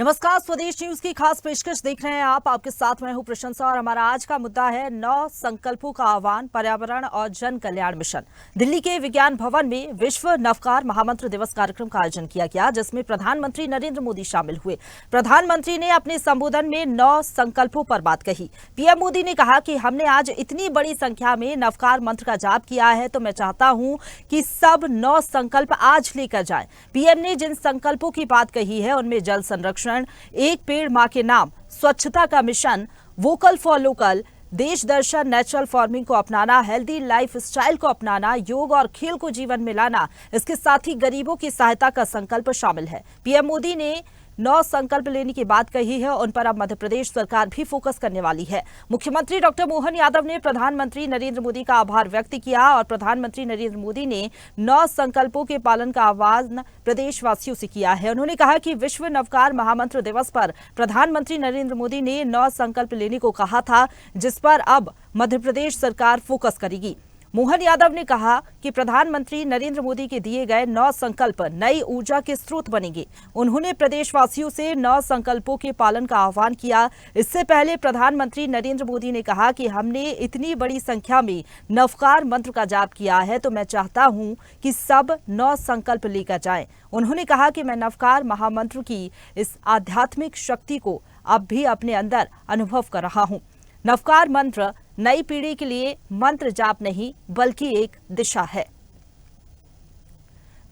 नमस्कार, स्वदेश न्यूज की खास पेशकश देख रहे हैं आप। आपके साथ मैं हूं प्रशंसा और हमारा आज का मुद्दा है 9 संकल्पों का आह्वान, पर्यावरण और जन कल्याण मिशन। दिल्ली के विज्ञान भवन में विश्व नवकार महामंत्र दिवस कार्यक्रम का आयोजन किया गया, जिसमें प्रधानमंत्री नरेंद्र मोदी शामिल हुए। प्रधानमंत्री ने अपने संबोधन में 9 संकल्पों पर बात कही। पीएम मोदी ने कहा कि हमने आज इतनी बड़ी संख्या में नवकार मंत्र का जाप किया है, तो मैं चाहता हूं कि सब 9 संकल्प आज लेकर जाएं। पीएम ने जिन संकल्पों की बात कही है उनमें जल संरक्षण, एक पेड़ मां के नाम, स्वच्छता का मिशन, वोकल फॉर लोकल, देश दर्शन, नेचुरल फार्मिंग को अपनाना, हेल्दी लाइफ स्टाइल को अपनाना, योग और खेल को जीवन में लाना, इसके साथ ही गरीबों की सहायता का संकल्प शामिल है। पीएम मोदी ने 9 संकल्प लेने की बात कही है, उन पर अब मध्य प्रदेश सरकार भी फोकस करने वाली है। मुख्यमंत्री डॉक्टर मोहन यादव ने प्रधानमंत्री नरेंद्र मोदी का आभार व्यक्त किया और प्रधानमंत्री नरेंद्र मोदी ने 9 संकल्पों के पालन का आह्वान प्रदेशवासियों से किया है। उन्होंने कहा कि विश्व नवकार महामंत्र दिवस पर प्रधानमंत्री नरेंद्र मोदी ने 9 संकल्प लेने को कहा था, जिस पर अब मध्य प्रदेश सरकार फोकस करेगी। मोहन यादव ने कहा कि प्रधानमंत्री नरेंद्र मोदी के दिए गए 9 संकल्प नई ऊर्जा के स्रोत बनेंगे। उन्होंने प्रदेशवासियों से 9 संकल्पों के पालन का आह्वान किया। इससे पहले प्रधानमंत्री नरेंद्र मोदी ने कहा कि हमने इतनी बड़ी संख्या में नवकार मंत्र का जाप किया है, तो मैं चाहता हूं कि सब 9 संकल्प लेकर जाएं। उन्होंने कहा कि मैं नवकार महामंत्र की इस आध्यात्मिक शक्ति को अब भी अपने अंदर अनुभव कर रहा हूं। नवकार मंत्र नई पीढ़ी के लिए मंत्र जाप नहीं, बल्कि एक दिशा है।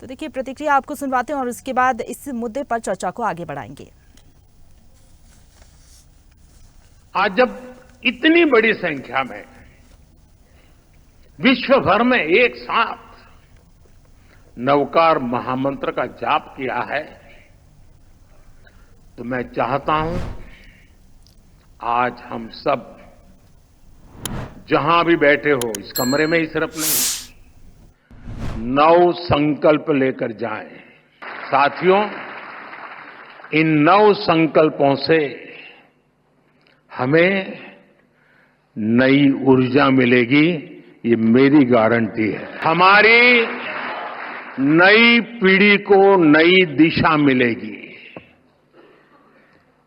तो देखिए, प्रतिक्रिया आपको सुनवाते हैं और उसके बाद इस मुद्दे पर चर्चा को आगे बढ़ाएंगे। आज जब इतनी बड़ी संख्या में विश्व भर में एक साथ नवकार महामंत्र का जाप किया है, तो मैं चाहता हूं आज हम सब जहां भी बैठे हो, इस कमरे में ही सिर्फ नहीं, 9 संकल्प लेकर जाएं। साथियों, इन 9 संकल्पों से हमें नई ऊर्जा मिलेगी, ये मेरी गारंटी है। हमारी नई पीढ़ी को नई दिशा मिलेगी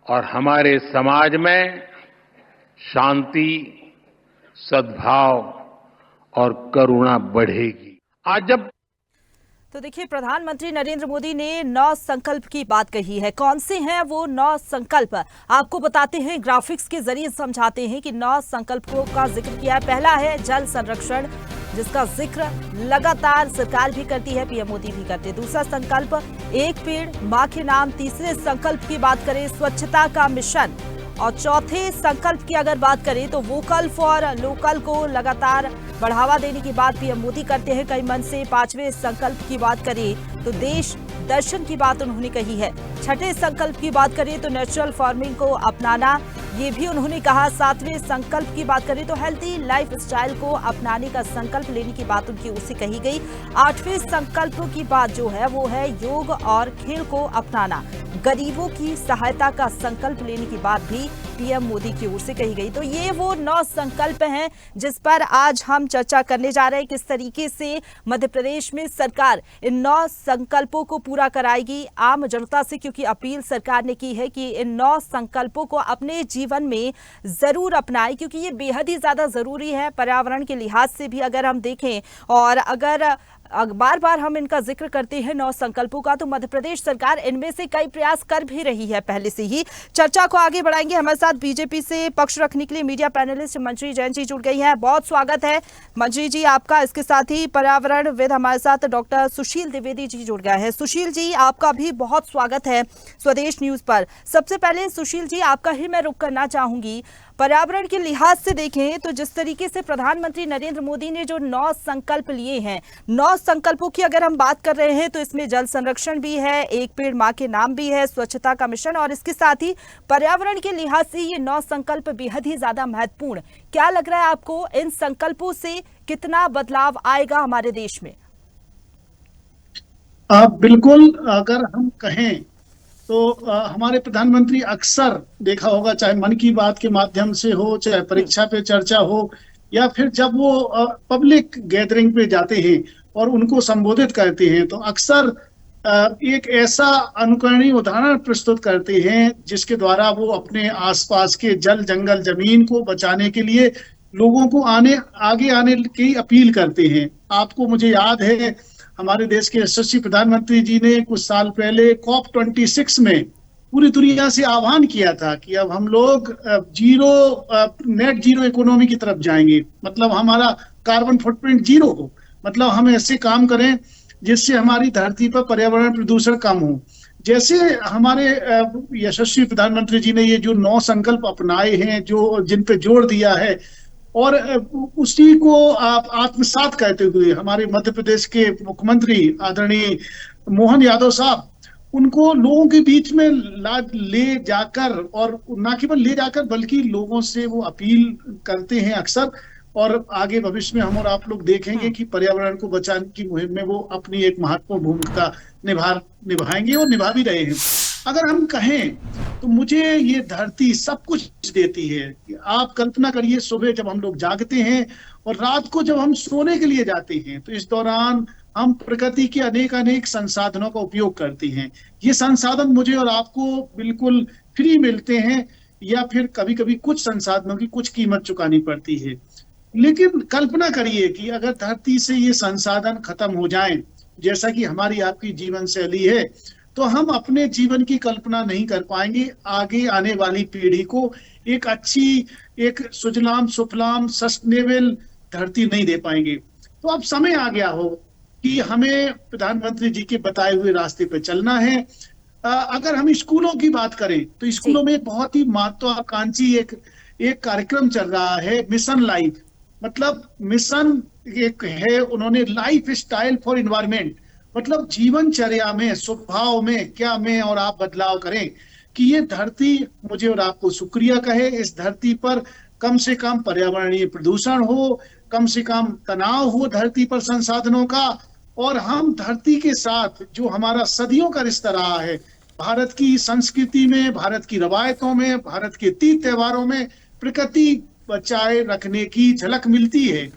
और हमारे समाज में शांति, सद्भाव और करुणा बढ़ेगी। आज जब तो देखिए, प्रधानमंत्री नरेंद्र मोदी ने 9 संकल्प की बात कही है। कौन से हैं वो 9 संकल्प, आपको बताते हैं, ग्राफिक्स के जरिए समझाते हैं कि 9 संकल्पों का जिक्र किया है। पहला है जल संरक्षण, जिसका जिक्र लगातार सरकार भी करती है, पीएम मोदी भी करते हैं। दूसरा संकल्प एक पेड़ मां के नाम। तीसरे संकल्प की बात करें, स्वच्छता का मिशन। और चौथे संकल्प की अगर बात करें तो वोकल फॉर लोकल को लगातार बढ़ावा देने की बात पीएम मोदी करते हैं कई मन से। 5वें संकल्प की बात करें तो देश दर्शन की बात उन्होंने कही है। 6ठे संकल्प की बात करें तो नेचुरल फार्मिंग को अपनाना, ये भी उन्होंने कहा। 7वें संकल्प की बात करें तो हेल्थी लाइफ स्टाइल को अपनाने का संकल्प लेने की बात उनकी उससे कही गई। 8वें संकल्प की बात जो है वो है योग और खेल को अपनाना। गरीबों की सहायता का संकल्प लेने की बात भी पीएम मोदी की ओर से कही गई। तो ये वो 9 संकल्प हैं जिस पर आज हम चर्चा करने जा रहे हैं, किस तरीके से मध्य प्रदेश में सरकार इन 9 संकल्पों को पूरा कराएगी आम जनता से, क्योंकि अपील सरकार ने की है कि इन 9 संकल्पों को अपने जीवन में जरूर अपनाएं, क्योंकि ये बेहद ही ज्यादा जरूरी है पर्यावरण के लिहाज से भी अगर हम देखें। और अगर बार बार हम इनका जिक्र करते हैं 9 संकल्पों का, तो मध्य प्रदेश सरकार इनमें से कई प्रयास कर भी रही है पहले से ही। चर्चा को आगे बढ़ाएंगे। हमारे साथ बीजेपी से पक्ष रखने के लिए मीडिया पैनलिस्ट मंजरी जैन जी जुड़ गई हैं। बहुत स्वागत है मंजरी जी आपका। इसके साथ ही पर्यावरणविद हमारे साथ डॉक्टर सुशील द्विवेदी जी जुड़ गए हैं। सुशील जी, आपका भी बहुत स्वागत है स्वदेश न्यूज पर। सबसे पहले सुशील जी, आपका ही मैं रुख करना चाहूंगी। पर्यावरण के लिहाज से देखें तो जिस तरीके से प्रधानमंत्री नरेंद्र मोदी ने जो 9 संकल्प लिए हैं, 9 संकल्पों की अगर हम बात कर रहे हैं तो इसमें जल संरक्षण भी है, एक पेड़ मां के नाम भी है, स्वच्छता का मिशन, और इसके साथ ही पर्यावरण के लिहाज से ये 9 संकल्प बेहद ही ज्यादा महत्वपूर्ण। क्या लग रहा है आपको, इन संकल्पों से कितना बदलाव आएगा हमारे देश में? बिल्कुल, अगर हम कहें तो हमारे प्रधानमंत्री अक्सर देखा होगा, चाहे मन की बात के माध्यम से हो, चाहे परीक्षा पे चर्चा हो, या फिर जब वो पब्लिक गैदरिंग पे जाते हैं और उनको संबोधित करते हैं, तो अक्सर एक ऐसा अनुकरणीय उदाहरण प्रस्तुत करते हैं जिसके द्वारा वो अपने आसपास के जल जंगल जमीन को बचाने के लिए लोगों को आगे आने की अपील करते हैं। आपको मुझे याद है, हमारे देश के यशस्वी प्रधानमंत्री जी ने कुछ साल पहले COP26 में पूरी दुनिया से आह्वान किया था कि अब हम लोग नेट जीरो इकोनॉमी की तरफ जाएंगे, मतलब हमारा कार्बन फुटप्रिंट जीरो हो, मतलब हम ऐसे काम करें जिससे हमारी धरती पर पर्यावरण प्रदूषण कम हो। जैसे हमारे यशस्वी प्रधानमंत्री जी ने ये जो 9 संकल्प अपनाए हैं, जो जिन पे जोर दिया है, और उसी को आप आत्मसात करते हुए हमारे मध्य प्रदेश के मुख्यमंत्री आदरणीय मोहन यादव साहब, उनको लोगों के बीच में ले जाकर, और ना केवल ले जाकर बल्कि लोगों से वो अपील करते हैं अक्सर, और आगे भविष्य में हम और आप लोग देखेंगे कि पर्यावरण को बचाने की मुहिम में वो अपनी एक महत्वपूर्ण भूमिका निभाएंगे और निभा भी रहे हैं। अगर हम कहें तो मुझे ये धरती सब कुछ देती है। आप कल्पना करिए, सुबह जब हम लोग जागते हैं और रात को जब हम सोने के लिए जाते हैं, तो इस दौरान हम प्रकृति के अनेक संसाधनों का उपयोग करते हैं। ये संसाधन मुझे और आपको बिल्कुल फ्री मिलते हैं, या फिर कभी कभी कुछ संसाधनों की कुछ कीमत चुकानी पड़ती है। लेकिन कल्पना करिए कि अगर धरती से ये संसाधन खत्म हो जाएं, जैसा कि हमारी आपकी जीवन शैली है, तो हम अपने जीवन की कल्पना नहीं कर पाएंगे। आगे आने वाली पीढ़ी को एक अच्छी, एक सुजलाम सुफलाम सस्टेनेबल धरती नहीं दे पाएंगे। तो अब समय आ गया हो कि हमें प्रधानमंत्री जी के बताए हुए रास्ते पर चलना है। अगर हम स्कूलों की बात करें तो स्कूलों में बहुत ही महत्वाकांक्षी एक कार्यक्रम चल रहा है, मिशन लाइफ। मतलब मिशन एक है, उन्होंने लाइफ स्टाइल फॉर इन्वायरमेंट, मतलब जीवनचर्या में, स्वभाव में क्या मैं और आप बदलाव करें कि ये धरती मुझे और आपको शुक्रिया कहे। इस धरती पर कम से कम पर्यावरणीय प्रदूषण हो, कम से कम तनाव हो धरती पर संसाधनों का, और हम धरती के साथ जो हमारा सदियों का रिश्ता रहा है, भारत की संस्कृति में, भारत की रवायतों में, भारत के तीज त्योहारों में प्रकृति बचाए रखने की झलक मिलती है।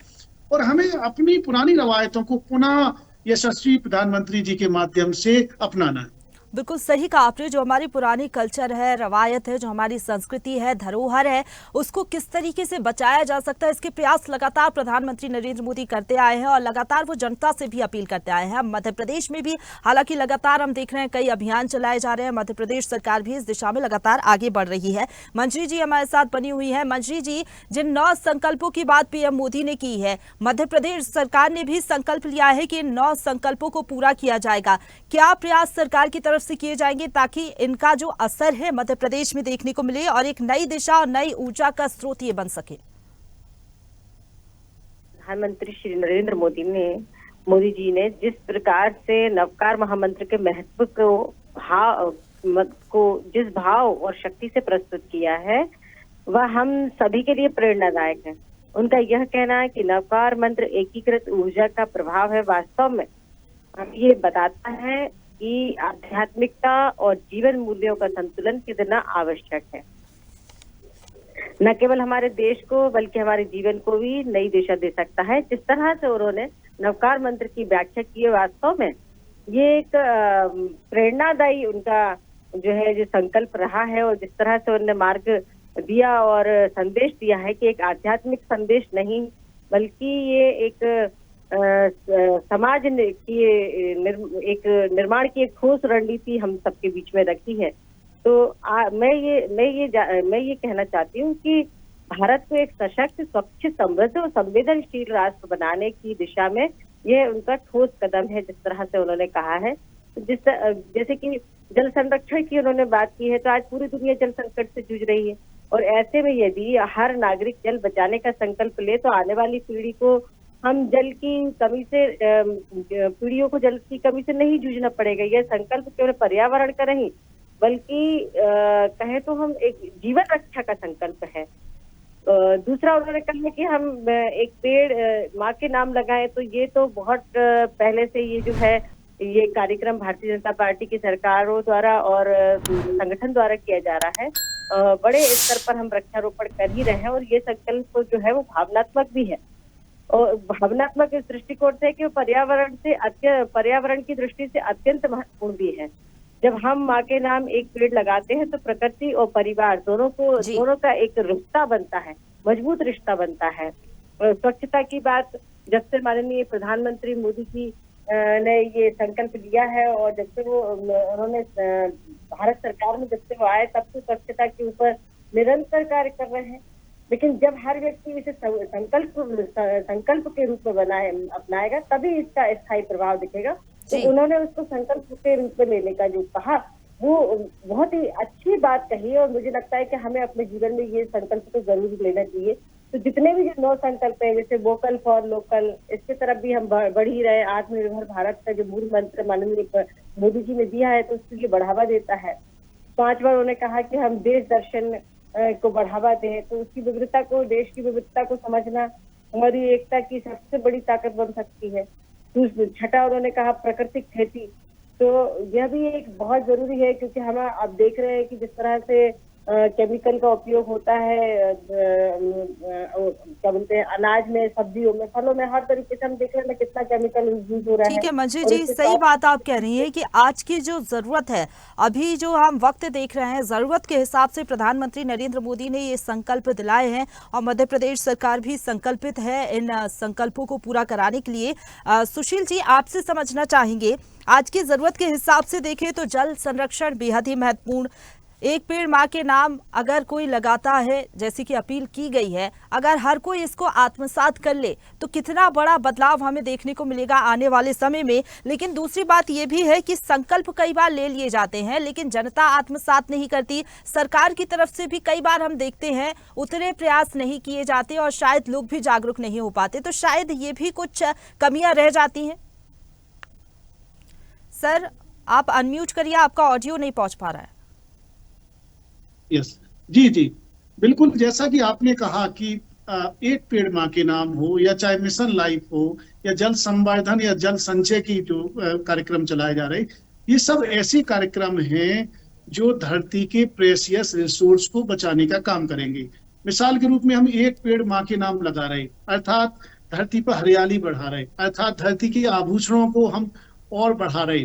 और हमें अपनी पुरानी रवायतों को पुनः यशस्वी प्रधानमंत्री जी के माध्यम से अपनाना है। बिल्कुल सही कहा आपने। जो हमारी पुरानी कल्चर है, रवायत है, जो हमारी संस्कृति है, धरोहर है, उसको किस तरीके से बचाया जा सकता है, इसके प्रयास लगातार प्रधानमंत्री नरेंद्र मोदी करते आए हैं और लगातार वो जनता से भी अपील करते आए हैं। मध्य प्रदेश में भी हालांकि लगातार हम देख रहे हैं कई अभियान चलाए जा रहे हैं। मध्य प्रदेश सरकार भी इस दिशा में लगातार आगे बढ़ रही है। मंजरी जी हमारे साथ बनी हुई है। मंजरी जी, जिन 9 संकल्पों की बात पीएम मोदी ने की है, मध्य प्रदेश सरकार ने भी संकल्प लिया है कि इन 9 संकल्पों को पूरा किया जाएगा। क्या प्रयास सरकार की तरफ से किए जाएंगे ताकि इनका जो असर है मध्य प्रदेश में देखने को मिले और एक नई दिशा और नई ऊर्जा का स्रोत ये बन सके? प्रधानमंत्री श्री नरेंद्र मोदी जी ने जिस प्रकार से नवकार महामंत्र के महत्व को जिस भाव और शक्ति से प्रस्तुत किया है, वह हम सभी के लिए प्रेरणादायक है। उनका यह कहना है कि नवकार मंत्र एकीकृत ऊर्जा का प्रभाव है। वास्तव में ये बताता है कि आध्यात्मिकता और जीवन मूल्यों का संतुलन कितना आवश्यक है। न केवल हमारे देश को बल्कि हमारे जीवन को भी नई दिशा दे सकता है। जिस तरह से उन्होंने नवकार मंत्र की व्याख्या की है, वास्तव में ये एक प्रेरणादायी उनका जो संकल्प रहा है, और जिस तरह से उन्होंने मार्ग दिया और संदेश दिया है कि एक आध्यात्मिक संदेश नहीं बल्कि ये एक समाज की एक निर्माण की एक ठोस रणनीति हम सबके बीच में रखी है। तो मैं ये कहना चाहती हूँ कि भारत को एक सशक्त, स्वच्छ, समृद्ध और संवेदनशील राष्ट्र बनाने की दिशा में यह उनका ठोस कदम है। जिस तरह से उन्होंने कहा है, जैसे कि जल संरक्षण की उन्होंने बात की है, तो आज पूरी दुनिया जल संकट से जूझ रही है, और ऐसे में यदि हर नागरिक जल बचाने का संकल्प ले तो आने वाली पीढ़ी को हम जल की कमी से पीढ़ियों को जल की कमी से नहीं जूझना पड़ेगा। यह संकल्प केवल पर्यावरण का नहीं बल्कि कहें तो हम एक जीवन रक्षा का संकल्प है। दूसरा उन्होंने कहा कि हम एक पेड़ माँ के नाम लगाएं, तो ये तो बहुत पहले से ये जो है ये कार्यक्रम भारतीय जनता पार्टी की सरकारों द्वारा और संगठन द्वारा किया जा रहा है। बड़े स्तर पर हम वृक्षारोपण कर ही रहे हैं, और ये संकल्प जो है वो भावनात्मक भी है। और भावनात्मक इस दृष्टिकोण से कि वो पर्यावरण की दृष्टि से अत्यंत महत्वपूर्ण भी है। जब हम माँ के नाम एक पेड़ लगाते हैं तो प्रकृति और परिवार दोनों का एक रिश्ता बनता है, मजबूत रिश्ता बनता है। स्वच्छता की बात जब से माननीय प्रधानमंत्री मोदी जी ने ये संकल्प लिया है और जब से उन्होंने भारत सरकार में जब से वो आए तब से स्वच्छता के ऊपर निरंतर कार्य कर रहे हैं। लेकिन जब हर व्यक्ति इसे संकल्प के रूप में अपनाएगा तभी इसका स्थायी प्रभाव दिखेगा। तो उन्होंने उसको संकल्प के रूप में लेने का जो कहा वो बहुत ही अच्छी बात कही और मुझे लगता है कि हमें अपने जीवन में ये संकल्प तो जरूर लेना चाहिए। तो जितने भी जो 9 संकल्प है जैसे वोकल फॉर लोकल, इसके तरफ भी हम बढ़ ही रहे। आत्मनिर्भर भारत का जो मूल मंत्र माननीय मोदी जी ने दिया है तो उसके लिए बढ़ावा देता है। 5 बार उन्होंने कहा कि हम देश दर्शन को बढ़ावा दें, तो उसकी विविधता को, देश की विविधता को समझना हमारी एकता की सबसे बड़ी ताकत बन सकती है। 6 उन्होंने कहा प्राकृतिक खेती, तो यह भी एक बहुत जरूरी है क्योंकि हम अब देख रहे हैं कि जिस तरह से केमिकल का उपयोग होता है क्या बोलते हैं अनाज में, सब्जियों में, फलों में, हर तरीके से हम देख रहे हैं कितना केमिकल यूज हो रहा है। ठीक है मंजू जी, सही बात आप कह रही है कि आज की जो जरूरत है, अभी जो हम वक्त देख रहे हैं, जरूरत के हिसाब से प्रधानमंत्री नरेंद्र मोदी ने ये संकल्प दिलाए हैं और मध्य प्रदेश सरकार भी संकल्पित है इन संकल्पों को पूरा कराने के लिए। सुशील जी, आपसे समझना चाहेंगे, आज की जरूरत के हिसाब से देखें तो जल संरक्षण बेहद ही महत्वपूर्ण, एक पेड़ माँ के नाम अगर कोई लगाता है जैसे कि अपील की गई है, अगर हर कोई इसको आत्मसात कर ले तो कितना बड़ा बदलाव हमें देखने को मिलेगा आने वाले समय में। लेकिन दूसरी बात यह भी है कि संकल्प कई बार ले लिए जाते हैं लेकिन जनता आत्मसात नहीं करती। सरकार की तरफ से भी कई बार हम देखते हैं उतने प्रयास नहीं किए जाते और शायद लोग भी जागरूक नहीं हो पाते, तो शायद ये भी कुछ कमियां रह जाती हैं। सर आप अनम्यूट करिए, आपका ऑडियो नहीं पहुंच पा रहा है। यस जी बिल्कुल, जैसा कि आपने कहा कि एक पेड़ माँ के नाम हो या चाहे मिशन लाइफ हो या जल संवर्धन या जल संचय की जो कार्यक्रम चलाए जा रहे, ये सब ऐसे कार्यक्रम हैं जो धरती के प्रेशियस रिसोर्स को बचाने का काम करेंगे। मिसाल के रूप में हम एक पेड़ माँ के नाम लगा रहे, अर्थात धरती पर हरियाली बढ़ा रहे, अर्थात धरती के आभूषणों को हम और बढ़ा रहे,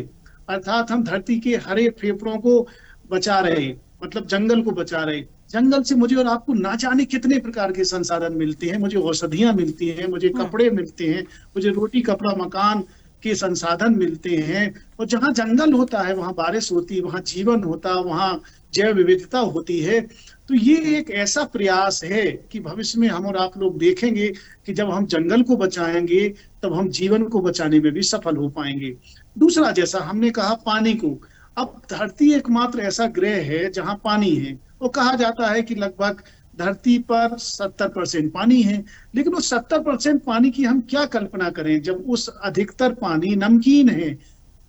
अर्थात हम धरती के हरे फेफड़ों को बचा रहे, मतलब जंगल को बचा रहे। जंगल से मुझे और आपको ना जाने कितने प्रकार के संसाधन मिलते हैं, मुझे औषधियां मिलती हैं, मुझे कपड़े मिलते हैं, मुझे रोटी कपड़ा मकान के संसाधन मिलते हैं। और जहाँ जंगल होता है वहाँ बारिश होती है, वहाँ जीवन होता, वहाँ जैव विविधता होती है। तो ये एक ऐसा प्रयास है कि भविष्य में हम और आप लोग देखेंगे कि जब हम जंगल को बचाएंगे तब हम जीवन को बचाने में भी सफल हो पाएंगे। दूसरा, जैसा हमने कहा पानी को, अब धरती एकमात्र ऐसा ग्रह है जहां पानी है। वो कहा जाता है कि लगभग धरती पर 70% पानी है, लेकिन उस 70% पानी की हम क्या कल्पना करें जब उस अधिकतर पानी नमकीन है।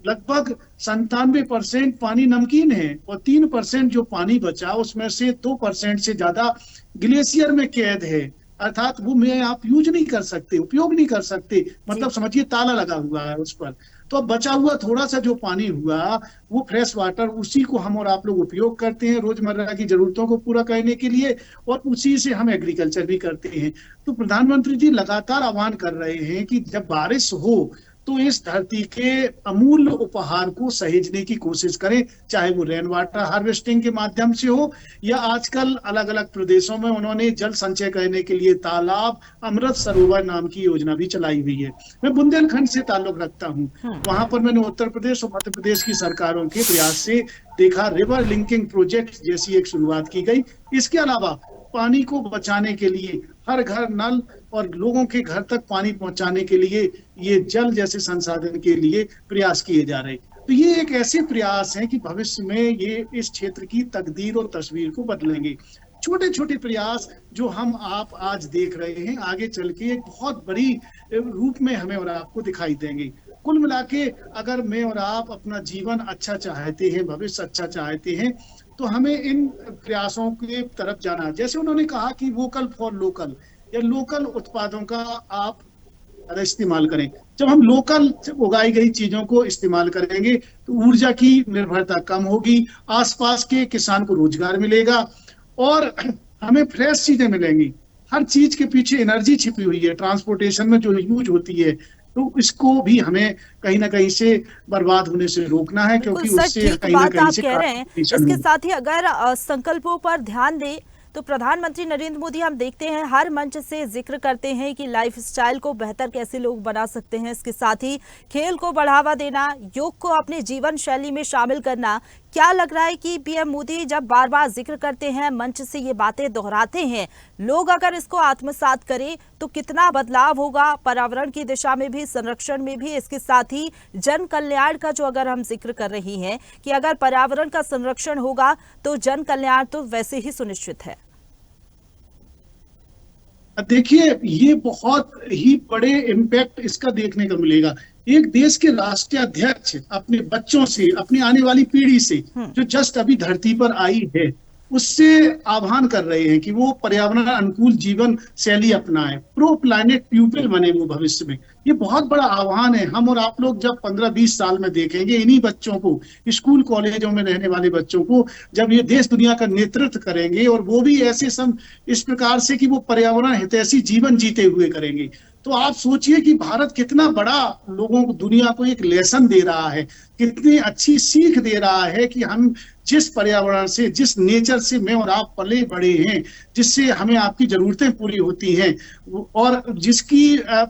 लगभग 97% पानी नमकीन है और 3% जो पानी बचा उसमें से 2% से ज्यादा ग्लेशियर में कैद है, अर्थात वो में आप यूज नहीं कर सकते, उपयोग नहीं कर सकते, मतलब समझिए ताला लगा हुआ है उस पर। तो अब बचा हुआ थोड़ा सा जो पानी हुआ वो फ्रेश वाटर, उसी को हम और आप लोग उपयोग करते हैं रोजमर्रा की जरूरतों को पूरा करने के लिए और उसी से हम एग्रीकल्चर भी करते हैं। तो प्रधानमंत्री जी लगातार आह्वान कर रहे हैं कि जब बारिश हो तो इस धरती के अमूल्य उपहार को सहेजने की कोशिश करें, चाहे वो रेन वाटर हार्वेस्टिंग के माध्यम से हो या आजकल अलग अलग प्रदेशों में उन्होंने जल संचय करने के लिए तालाब अमृत सरोवर नाम की योजना भी चलाई हुई है। मैं बुंदेलखंड से ताल्लुक रखता हूँ, वहां पर मैंने उत्तर प्रदेश और मध्य प्रदेश की सरकारों के प्रयास से देखा रिवर लिंकिंग प्रोजेक्ट जैसी एक शुरुआत की गई। इसके अलावा पानी को बचाने के लिए हर घर नल और लोगों के घर तक पानी पहुंचाने के लिए ये जल जैसे संसाधन के लिए प्रयास किए जा रहे। तो ये एक ऐसे प्रयास हैं कि भविष्य में ये इस क्षेत्र की तकदीर और तस्वीर को बदलेंगे। छोटे छोटे प्रयास जो हम आप आज देख रहे हैं आगे चल के एक बहुत बड़ी रूप में हमें और आपको दिखाई देंगे। कुल मिला के अगर मैं और आप अपना जीवन अच्छा चाहते हैं, भविष्य अच्छा चाहते हैं, तो हमें इन प्रयासों के तरफ जाना। जैसे उन्होंने कहा कि वोकल फॉर लोकल या लोकल उत्पादों का आप इस्तेमाल करें। जब हम लोकल उगाई गई चीजों को इस्तेमाल करेंगे तो ऊर्जा की निर्भरता कम होगी, आसपास के किसान को रोजगार मिलेगा और हमें फ्रेश चीजें मिलेंगी। हर चीज के पीछे एनर्जी छिपी हुई है, ट्रांसपोर्टेशन में जो यूज होती है, तो इसको भी हमें कहीं ना कहीं से बर्बाद होने से रोकना है, बिल्कुल क्योंकि सर, उससे ठीक कहीं ना बात कहीं आप से कह रहे हैं। कार्बन इसके में। साथ ही अगर संकल्पों पर ध्यान दें तो प्रधानमंत्री नरेंद्र मोदी हम देखते हैं हर मंच से जिक्र करते हैं कि लाइफस्टाइल को बेहतर कैसे लोग बना सकते हैं। इसके साथ ही खेल को बढ़ावा देना, योग को अपने जीवन शैली में शामिल करना। क्या लग रहा है कि पीएम मोदी जब बार बार जिक्र करते हैं, मंच से ये बातें दोहराते हैं, लोग अगर इसको आत्मसात करें तो कितना बदलाव होगा पर्यावरण की दिशा में भी, संरक्षण में भी। इसके साथ ही जन कल्याण का जो अगर हम जिक्र कर रही हैं कि अगर पर्यावरण का संरक्षण होगा तो जन कल्याण तो वैसे ही सुनिश्चित है। देखिए, ये बहुत ही बड़े इम्पैक्ट इसका देखने को मिलेगा। एक देश के राष्ट्रीय अध्यक्ष अपने बच्चों से, अपनी आने वाली पीढ़ी से जो जस्ट अभी धरती पर आई है, उससे आह्वान कर रहे हैं कि वो पर्यावरण अनुकूल जीवन शैली अपनाएं, प्रो प्लैनेट प्यूपिल बने वो भविष्य में। ये बहुत बड़ा आह्वान है। हम और आप लोग जब 15-20 साल में देखेंगे इन्हीं बच्चों को, स्कूल कॉलेजों में रहने वाले बच्चों को, जब ये देश दुनिया का नेतृत्व करेंगे, और वो भी ऐसे इस प्रकार से कि वो पर्यावरण हितैषी जीवन जीते हुए करेंगे, तो आप सोचिए कि भारत कितना बड़ा लोगों को, दुनिया को एक लेसन दे रहा है, कितनी अच्छी सीख दे रहा है कि हम जिस पर्यावरण से, जिस नेचर से मैं और आप पले बड़े हैं, जिससे हमें आपकी जरूरतें पूरी होती हैं, और जिसकी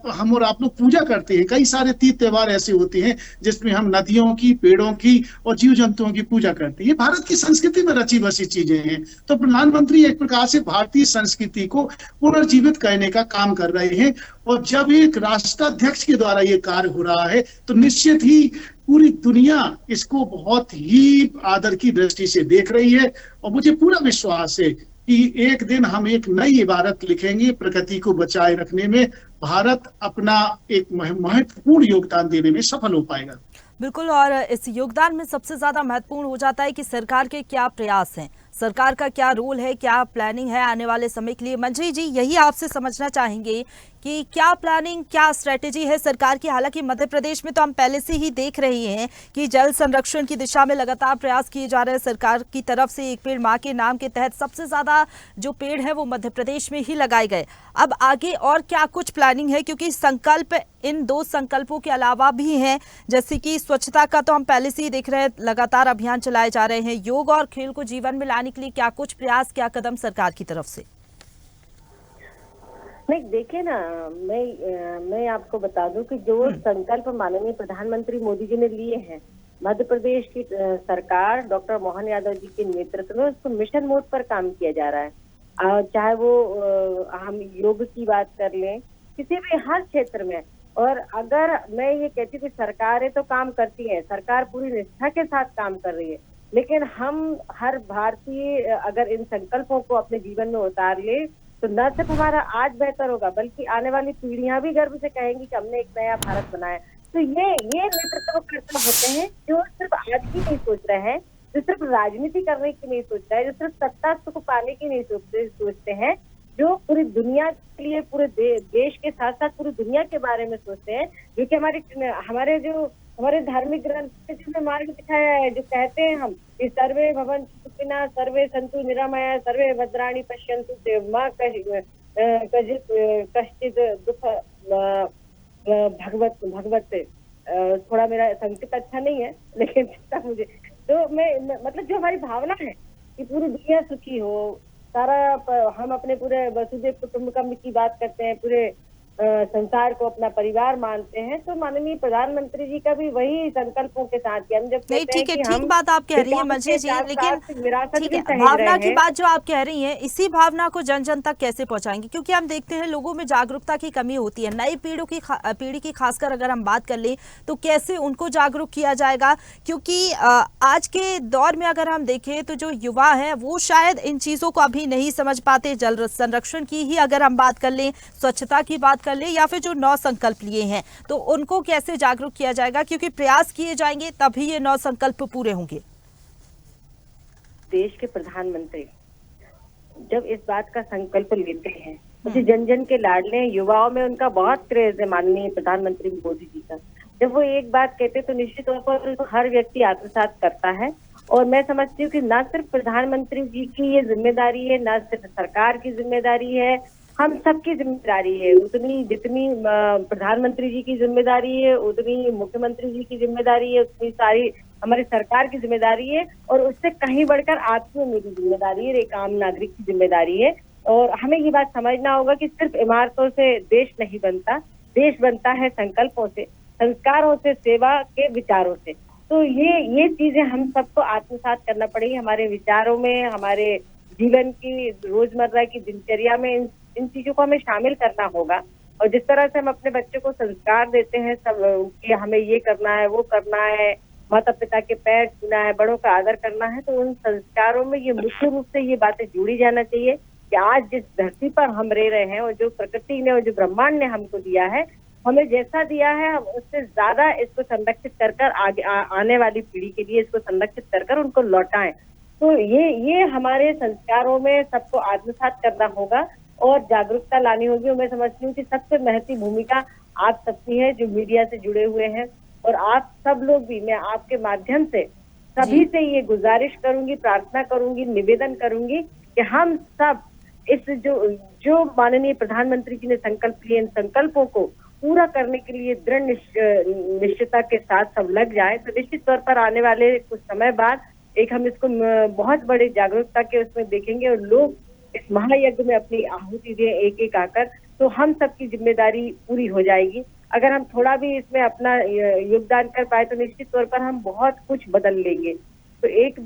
हम और आप लोग पूजा करते हैं। कई सारे तीज त्योहार ऐसे होते हैं जिसमें हम नदियों की, पेड़ों की और जीव जंतुओं की पूजा करते हैं। ये भारत की संस्कृति में रची बसी चीजें हैं। तो प्रधानमंत्री एक प्रकार से भारतीय संस्कृति को पुनर्जीवित करने का काम कर रहे हैं, और जब एक राष्ट्राध्यक्ष के द्वारा ये कार्य हो रहा है तो निश्चित ही पूरी दुनिया इसको बहुत ही आदर की दृष्टि से देख रही है। और मुझे पूरा विश्वास है कि एक दिन हम एक नई इबारत लिखेंगे, प्रकृति को बचाए रखने में भारत अपना एक महत्वपूर्ण योगदान देने में सफल हो पाएगा। बिल्कुल, और इस योगदान में सबसे ज्यादा महत्वपूर्ण हो जाता है कि सरकार के क्या प्रयास हैं, सरकार का क्या रोल है, क्या प्लानिंग है आने वाले समय के लिए। मंजरी जी, यही आपसे समझना चाहेंगे कि क्या प्लानिंग, क्या स्ट्रेटेजी है सरकार की। हालांकि मध्य प्रदेश में तो हम पहले से ही देख रहे हैं कि जल संरक्षण की दिशा में लगातार प्रयास किए जा रहे हैं सरकार की तरफ से। एक पेड़ मां के नाम के तहत सबसे ज्यादा जो पेड़ है वो मध्य प्रदेश में ही लगाए गए। अब आगे और क्या कुछ प्लानिंग है, क्योंकि संकल्प इन 2 संकल्पों के अलावा भी हैं, जैसे कि स्वच्छता का तो हम पहले से ही देख रहे हैं, लगातार अभियान चलाए जा रहे हैं। योग और खेल को जीवन में लाने के लिए क्या कुछ प्रयास, क्या कदम सरकार की तरफ से? नहीं, देखिए ना, मैं आपको बता दूं कि जो संकल्प माननीय प्रधानमंत्री मोदी जी ने लिए हैं, मध्य प्रदेश की सरकार डॉक्टर मोहन यादव जी के नेतृत्व में उसको मिशन मोड पर काम किया जा रहा है। चाहे वो हम योग की बात कर लें, किसी भी हर क्षेत्र में। और अगर मैं ये कहती हूँ कि सरकारें तो काम करती है, सरकार पूरी निष्ठा के साथ काम कर रही है, लेकिन हम हर भारतीय अगर इन संकल्पों को अपने जीवन में उतार ले तो न सिर्फ हमारा आज बेहतर होगा, बल्कि आने वाली पीढ़ियां भी गर्व से कहेंगी कि हमने एक नया भारत बनाया। तो ये नेतृत्वकर्ता होते हैं जो सिर्फ आज की नहीं सोच रहे हैं, जो सिर्फ राजनीति करने की नहीं सोच रहे हैं, जो सिर्फ सत्ता को पाने की नहीं सोचते हैं, जो पूरी दुनिया के लिए, पूरे देश के साथ साथ पूरी दुनिया के बारे में सोचते हैं, जो कि हमारे धार्मिक ग्रंथ जिसमें मार्ग दिखाया है, जो कहते हैं हम कि सर्वे भवन्तु सुखिनः, सर्वे सन्तु निरामया, सर्वे भद्राणि पश्यन्तु मा कश्चित् दुःख भगवत। थोड़ा मेरा संकेत अच्छा नहीं है, लेकिन मुझे तो मैं मतलब जो हमारी भावना है कि पूरी दुनिया सुखी हो, सारा हम अपने पूरे वसुधैव कुटुंबकम की बात करते हैं, पूरे संसार को अपना परिवार मानते हैं, तो माननीय प्रधानमंत्री जी का भी वही संकल्पों के साथ हम जब नहीं, ठीक है, ठीक बात आप कह रही हैं मंजरी जी, लेकिन ठीक है, भावना की बात जो आप कह रही हैं, इसी भावना को जन जन तक कैसे पहुंचाएंगे? क्योंकि हम देखते हैं लोगों में जागरूकता की कमी होती है। नई पीढ़ी की खासकर अगर हम बात कर लें तो कैसे उनको जागरूक किया जाएगा? क्योंकि आज के दौर में अगर हम देखें तो जो युवा है वो शायद इन चीजों को अभी नहीं समझ पाते। जल संरक्षण की ही अगर हम बात कर लें, स्वच्छता की बात कर ले, या फिर जो 9 संकल्प लिए हैं, तो उनको कैसे जागरूक किया जाएगा? क्योंकि प्रयास किए जाएंगे तभी ये 9 संकल्प पूरे होंगे। देश के प्रधानमंत्री जब इस बात का संकल्प लेते हैं, मुझे जन जन के लाडले युवाओं में उनका बहुत क्रेज है माननीय प्रधानमंत्री मोदी जी का। जब वो एक बात कहते हैं तो निश्चित तौर पर तो हर व्यक्ति आत्मसात करता है। और मैं समझती हूँ कि न सिर्फ प्रधानमंत्री जी की ये जिम्मेदारी है, न सिर्फ सरकार की जिम्मेदारी है, हम सबकी जिम्मेदारी है, उतनी जितनी प्रधानमंत्री जी की जिम्मेदारी है, उतनी मुख्यमंत्री जी की जिम्मेदारी है, उतनी सारी हमारी सरकार की जिम्मेदारी है, और उससे कहीं बढ़कर आपकी मेरी जिम्मेदारी है, एक आम नागरिक की जिम्मेदारी है। और हमें ये बात समझना होगा कि सिर्फ इमारतों से देश नहीं बनता, देश बनता है संकल्पों से, संस्कारों से, सेवा के विचारों से। तो ये चीजें हम सबको आत्मसात करना पड़ेगी, हमारे विचारों में, हमारे जीवन की रोजमर्रा की दिनचर्या में इन चीजों को हमें शामिल करना होगा। और जिस तरह से हम अपने बच्चों को संस्कार देते हैं सब कि हमें ये करना है, वो करना है, माता पिता के पैर छूना है, बड़ों का आदर करना है, तो उन संस्कारों में ये मुख्य रूप से ये बातें जुड़ी जाना चाहिए कि आज जिस धरती पर हम रह रहे हैं और जो प्रकृति ने और जो ब्रह्मांड ने हमको दिया है, हमें जैसा दिया है हम उससे ज्यादा इसको संरक्षित कर आगे आने वाली पीढ़ी के लिए इसको संरक्षित कर उनको लौटाएं। तो ये हमारे संस्कारों में सबको आत्मसात करना होगा और जागरूकता लानी होगी। और मैं समझती हूँ कि सबसे महत्वपूर्ण भूमिका आप सबकी है जो मीडिया से जुड़े हुए हैं, और आप सब लोग भी, मैं आपके माध्यम से सभी से ये गुजारिश करूंगी, प्रार्थना करूंगी, निवेदन करूंगी कि हम सब इस जो माननीय प्रधानमंत्री जी ने संकल्प लिए, इन संकल्पों को पूरा करने के लिए दृढ़ निश्चितता के साथ सब लग जाए, तो निश्चित तौर पर आने वाले कुछ समय बाद एक हम इसको बहुत बड़े जागरूकता के उसमें देखेंगे और लोग इस महायज्ञ में अपनी आहुति दें एक एक आकर, तो हम सबकी जिम्मेदारी पूरी हो जाएगी। अगर हम थोड़ा भी इसमें अपना योगदान कर पाए तो निश्चित तौर पर हम बहुत कुछ बदल लेंगे। तो एक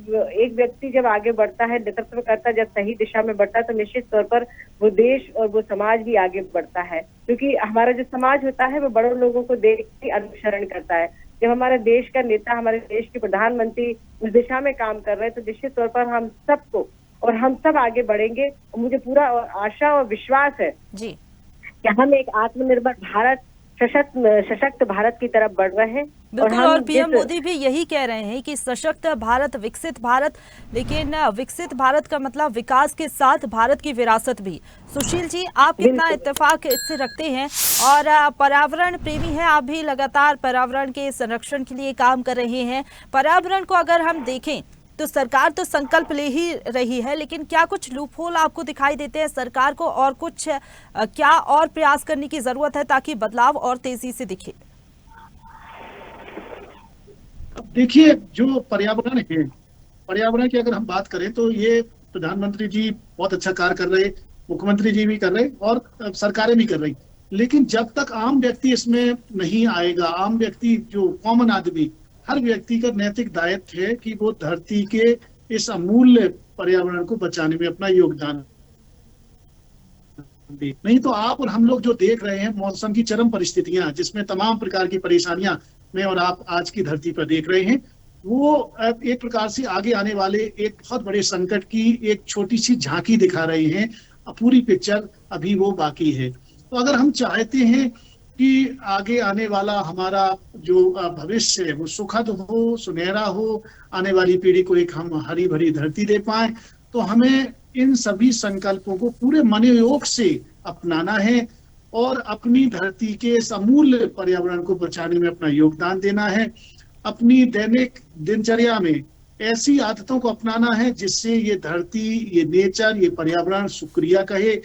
व्यक्ति जब आगे बढ़ता है, नेतृत्व करता, जब सही दिशा में बढ़ता है, तो निश्चित तौर पर वो देश और वो समाज भी आगे बढ़ता है, क्योंकि हमारा जो समाज होता है वो बड़े लोगों को देख के अनुसरण करता है। जब हमारे देश का नेता, हमारे देश के प्रधानमंत्री उस दिशा में काम कर रहे हैं, तो निश्चित तौर पर हम सबको और हम सब आगे बढ़ेंगे। और मुझे पूरा आशा और विश्वास है जी कि हम एक आत्मनिर्भर भारत, सशक्त भारत की तरफ बढ़ रहे हैं। बिल्कुल, और पीएम मोदी भी यही कह रहे हैं कि सशक्त भारत, विकसित भारत, लेकिन विकसित भारत का मतलब विकास के साथ भारत की विरासत भी। सुशील जी, आप कितना इत्तेफाक इससे रखते हैं और पर्यावरण प्रेमी हैं आप भी, लगातार पर्यावरण के संरक्षण के लिए काम कर रहे हैं। पर्यावरण को अगर हम देखें तो सरकार तो संकल्प ले ही रही है, लेकिन क्या कुछ लूपहोल आपको दिखाई देते हैं? सरकार को और कुछ क्या और प्रयास करने की जरूरत है ताकि बदलाव और तेजी से दिखे? देखिए, जो पर्यावरण है, पर्यावरण की अगर हम बात करें तो ये प्रधानमंत्री जी बहुत अच्छा कार्य कर रहे, मुख्यमंत्री जी भी कर रहे और सरकारें भी कर रही, लेकिन जब तक आम व्यक्ति इसमें नहीं आएगा, आम व्यक्ति जो कॉमन आदमी, हर व्यक्ति का नैतिक दायित्व है कि वो धरती के इस अमूल्य पर्यावरण को बचाने में अपना योगदान दे। नहीं तो आप और हम लोग जो देख रहे हैं मौसम की चरम परिस्थितियां, जिसमें तमाम प्रकार की परेशानियां मैं और आप आज की धरती पर देख रहे हैं, वो एक प्रकार से आगे आने वाले एक बहुत बड़े संकट की एक छोटी सी झांकी दिखा रहे हैं। पूरी पिक्चर अभी वो बाकी है। तो अगर हम चाहते हैं कि आगे आने वाला हमारा जो भविष्य है वो सुखद हो, सुनहरा हो, आने वाली पीढ़ी को एक हम हरी भरी धरती दे पाए, तो हमें इन सभी संकल्पों को पूरे मनोयोग से अपनाना है और अपनी धरती के इस अमूल्य पर्यावरण को बचाने में अपना योगदान देना है। अपनी दैनिक दिनचर्या में ऐसी आदतों को अपनाना है जिससे ये धरती, ये नेचर, ये पर्यावरण शुक्रिया कहे।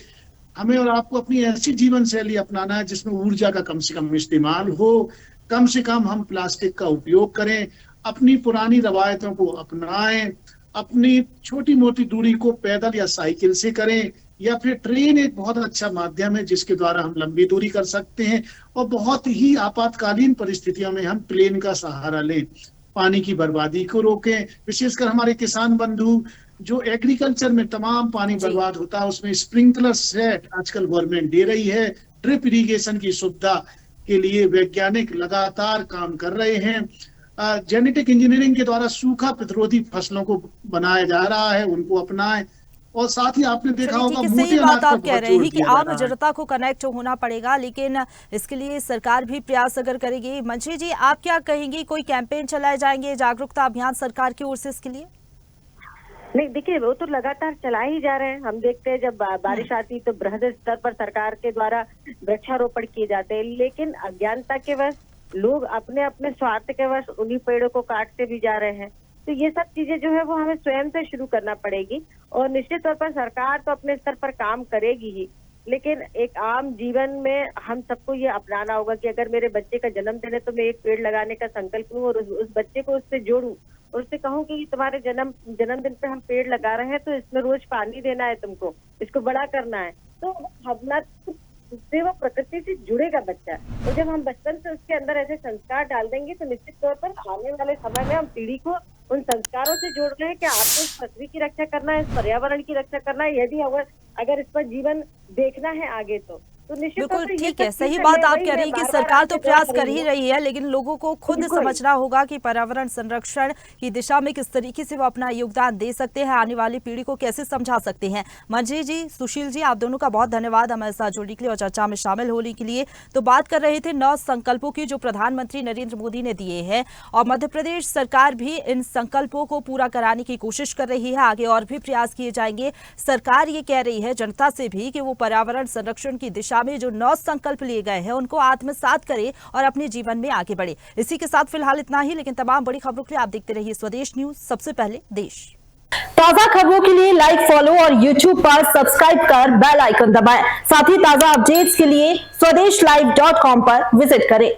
हमें और आपको अपनी ऐसी जीवन शैली अपनाना है जिसमें ऊर्जा का कम से कम इस्तेमाल हो, कम से कम हम प्लास्टिक का उपयोग करें, अपनी पुरानी रवायतों को अपनाएं, अपनी छोटी मोटी दूरी को पैदल या साइकिल से करें, या फिर ट्रेन एक बहुत अच्छा माध्यम है जिसके द्वारा हम लंबी दूरी कर सकते हैं, और बहुत ही आपातकालीन परिस्थितियों में हम प्लेन का सहारा लें। पानी की बर्बादी को रोकें, विशेषकर हमारे किसान बंधु जो एग्रीकल्चर में तमाम पानी बर्बाद होता है उसमें स्प्रिंकलर सेट आजकल गवर्नमेंट दे रही है। ड्रिप इरिगेशन की सुविधा के लिए वैज्ञानिक लगातार काम कर रहे हैं। जेनेटिक इंजीनियरिंग के द्वारा सूखा प्रतिरोधी फसलों को बनाया जा रहा है, उनको अपनाएं। और साथ ही आपने देखा होगा सही बात आप कह रहे हैं कि आम जनता को कनेक्ट होना पड़ेगा, लेकिन इसके लिए सरकार भी प्रयास अगर करेगी। मंत्री जी, आप क्या कहेंगी, कोई कैंपेन चलाए जाएंगे, जागरूकता अभियान सरकार की ओर से इसके लिए? नहीं, देखिए वो तो लगातार चलाए ही जा रहे हैं। हम देखते हैं जब बारिश आती तो बृहद स्तर पर सरकार के द्वारा वृक्षारोपण किए जाते हैं, लेकिन अज्ञानता के वश लोग अपने अपने स्वार्थ के वश उन्हीं पेड़ों को काटते भी जा रहे हैं। तो ये सब चीजें जो है वो हमें स्वयं से शुरू करना पड़ेगी, और निश्चित तौर पर सरकार तो अपने स्तर पर काम करेगी ही, लेकिन एक आम जीवन में हम सबको ये अपनाना होगा कि अगर मेरे बच्चे का जन्मदिन है तो मैं एक पेड़ लगाने का संकल्प लूं और उस बच्चे को उससे जोड़ूं और उससे कहूं कि तुम्हारे जन्मदिन पे हम पेड़ लगा रहे हैं तो इसमें रोज पानी देना है, तुमको इसको बड़ा करना है। तो भावना उससे वो प्रकृति से जुड़ेगा बच्चा। तो जब हम बचपन से उसके अंदर ऐसे संस्कार डाल देंगे तो निश्चित तौर पर आने वाले समय में हम पीढ़ी को उन संस्कारों से जोड़ रहे हैं कि आपको इस पृथ्वी की रक्षा करना है, इस पर्यावरण की रक्षा करना है। यदि अगर इस पर जीवन देखना है आगे तो बिल्कुल ठीक है, सही बात आप कह रही हैं कि सरकार तो प्रयास कर ही रही है, लेकिन लोगों को खुद समझना होगा कि पर्यावरण संरक्षण की दिशा में किस तरीके से वो अपना योगदान दे सकते हैं, आने वाली पीढ़ी को कैसे समझा सकते हैं। मंजरी जी, सुशील जी, आप दोनों का बहुत धन्यवाद हमारे साथ जुड़ने के लिए और चर्चा में शामिल होने के लिए। तो बात कर रहे थे 9 संकल्पों की जो प्रधानमंत्री नरेंद्र मोदी ने दिए हैं और मध्य प्रदेश सरकार भी इन संकल्पों को पूरा कराने की कोशिश कर रही है। आगे और भी प्रयास किए जाएंगे। सरकार ये कह रही है जनता से भी कि वो पर्यावरण संरक्षण की दिशा में जो 9 संकल्प लिए गए हैं उनको आत्मसात करे और अपने जीवन में आगे बढ़े। इसी के साथ फिलहाल इतना ही, लेकिन तमाम बड़ी खबरों के लिए आप देखते रहिए स्वदेश न्यूज, सबसे पहले देश। ताजा खबरों के लिए लाइक, फॉलो और YouTube पर सब्सक्राइब कर बेल आइकन दबाएं। साथ ही ताजा अपडेट्स के लिए स्वदेशलाइव.com पर विजिट करें।